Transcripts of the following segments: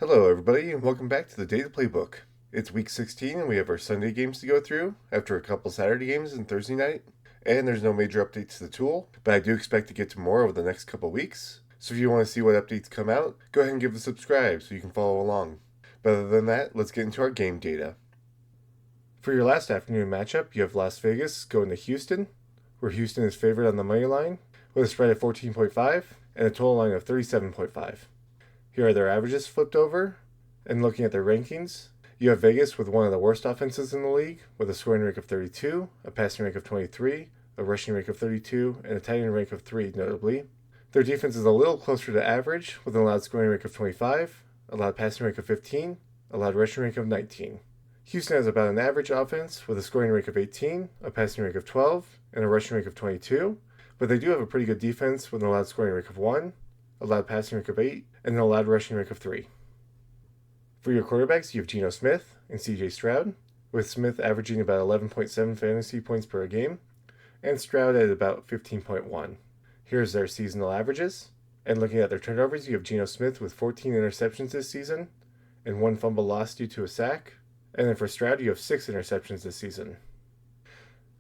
Hello, everybody, and welcome back to the Data Playbook. It's week 16, and we have our Sunday games to go through after a couple Saturday games and Thursday night. And there's no major updates to the tool, but I do expect to get to more over the next couple weeks. So if you want to see what updates come out, go ahead and give a subscribe so you can follow along. But other than that, let's get into our game data. For your last afternoon matchup, you have Las Vegas going to Houston, where Houston is favored on the money line with a spread of 14.5 and a total line of 37.5. Here are their averages flipped over, and looking at their rankings, you have Vegas with one of the worst offenses in the league, with a scoring rank of 32, a passing rank of 23, a rushing rank of 32, and a tight end rank of 3, notably. Their defense is a little closer to average, with an allowed scoring rank of 25, allowed passing rank of 15, allowed rushing rank of 19. Houston has about an average offense, with a scoring rank of 18, a passing rank of 12, and a rushing rank of 22, but they do have a pretty good defense with an allowed scoring rank of 1, allowed passing rank of 8, and an allowed rushing rank of 3. For your quarterbacks, you have Geno Smith and CJ Stroud, with Smith averaging about 11.7 fantasy points per game, and Stroud at about 15.1. Here's their seasonal averages, and looking at their turnovers, you have Geno Smith with 14 interceptions this season, and 1 fumble lost due to a sack, and then for Stroud, you have 6 interceptions this season.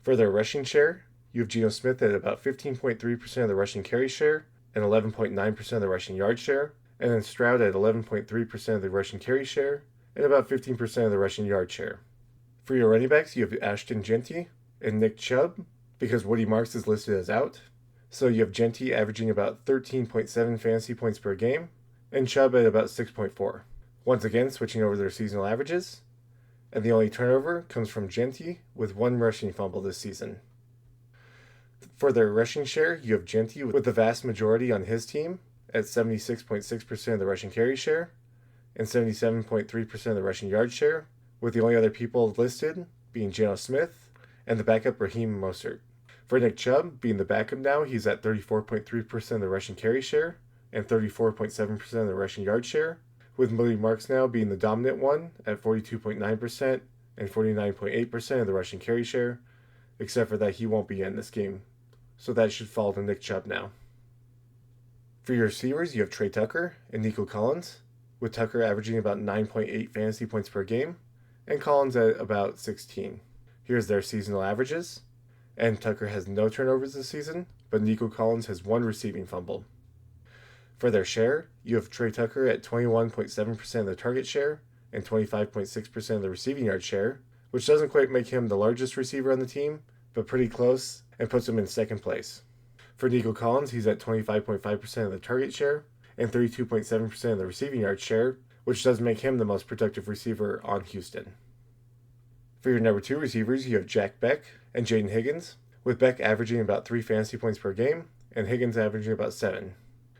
For their rushing share, you have Geno Smith at about 15.3% of the rushing carry share, and 11.9% of the rushing yard share, and then Stroud at 11.3% of the rushing carry share, and about 15% of the rushing yard share. For your running backs, you have Ashton Jeanty and Nick Chubb, because Woody Marks is listed as out. So you have Jeanty averaging about 13.7 fantasy points per game, and Chubb at about 6.4. Once again, switching over their seasonal averages, and the only turnover comes from Jeanty with 1 rushing fumble this season. For their rushing share, you have Jeanty with the vast majority on his team at 76.6% of the rushing carry share and 77.3% of the rushing yard share, with the only other people listed being Geno Smith and the backup Raheem Mostert. For Nick Chubb, being the backup now, he's at 34.3% of the rushing carry share and 34.7% of the rushing yard share, with Woody Marks now being the dominant one at 42.9% and 49.8% of the rushing carry share, except for that he won't be in this game. So that should fall to Nick Chubb now. For your receivers, you have Trey Tucker and Nico Collins, with Tucker averaging about 9.8 fantasy points per game, and Collins at about 16. Here's their seasonal averages, and Tucker has no turnovers this season, but Nico Collins has 1 receiving fumble. For their share, you have Trey Tucker at 21.7% of the target share and 25.6% of the receiving yard share, which doesn't quite make him the largest receiver on the team, but pretty close, and puts him in second place. For Nico Collins, he's at 25.5% of the target share and 32.7% of the receiving yard share, which does make him the most productive receiver on Houston. For your number 2 receivers, you have Jack Beck and Jaden Higgins, with Beck averaging about 3 fantasy points per game and Higgins averaging about 7.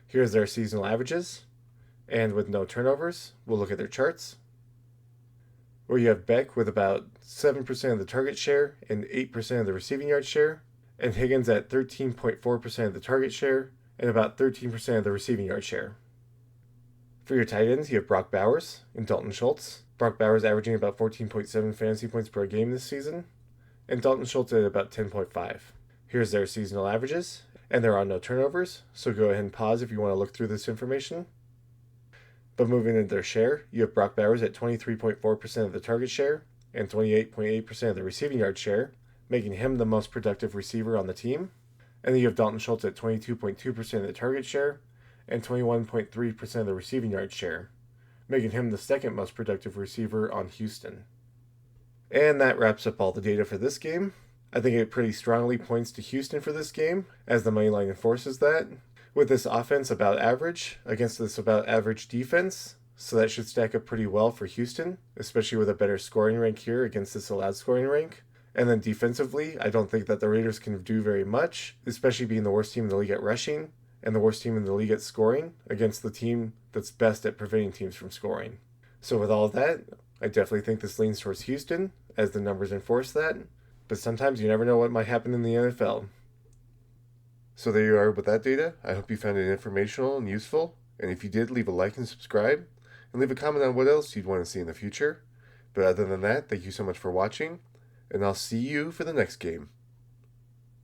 Here's their seasonal averages, and with no turnovers, we'll look at their charts, where you have Beck with about 7% of the target share and 8% of the receiving yard share, and Higgins at 13.4% of the target share and about 13% of the receiving yard share. For your tight ends, you have Brock Bowers and Dalton Schultz. Brock Bowers averaging about 14.7 fantasy points per game this season, and Dalton Schultz at about 10.5. Here's their seasonal averages, and there are no turnovers, so go ahead and pause if you want to look through this information. But moving into their share, you have Brock Bowers at 23.4% of the target share and 28.8% of the receiving yard share, making him the most productive receiver on the team. And then you have Dalton Schultz at 22.2% of the target share and 21.3% of the receiving yard share, making him the second most productive receiver on Houston. And that wraps up all the data for this game. I think it pretty strongly points to Houston for this game, as the money line enforces that, with this offense about average against this about average defense, so that should stack up pretty well for Houston, especially with a better scoring rank here against this allowed scoring rank. And then defensively, I don't think that the Raiders can do very much, especially being the worst team in the league at rushing and the worst team in the league at scoring against the team that's best at preventing teams from scoring. So with all of that, I definitely think this leans towards Houston, as the numbers enforce that, but sometimes you never know what might happen in the NFL. So there you are with that data. I hope you found it informational and useful, and if you did, leave a like and subscribe, and leave a comment on what else you'd want to see in the future. But other than that, thank you so much for watching, and I'll see you for the next game.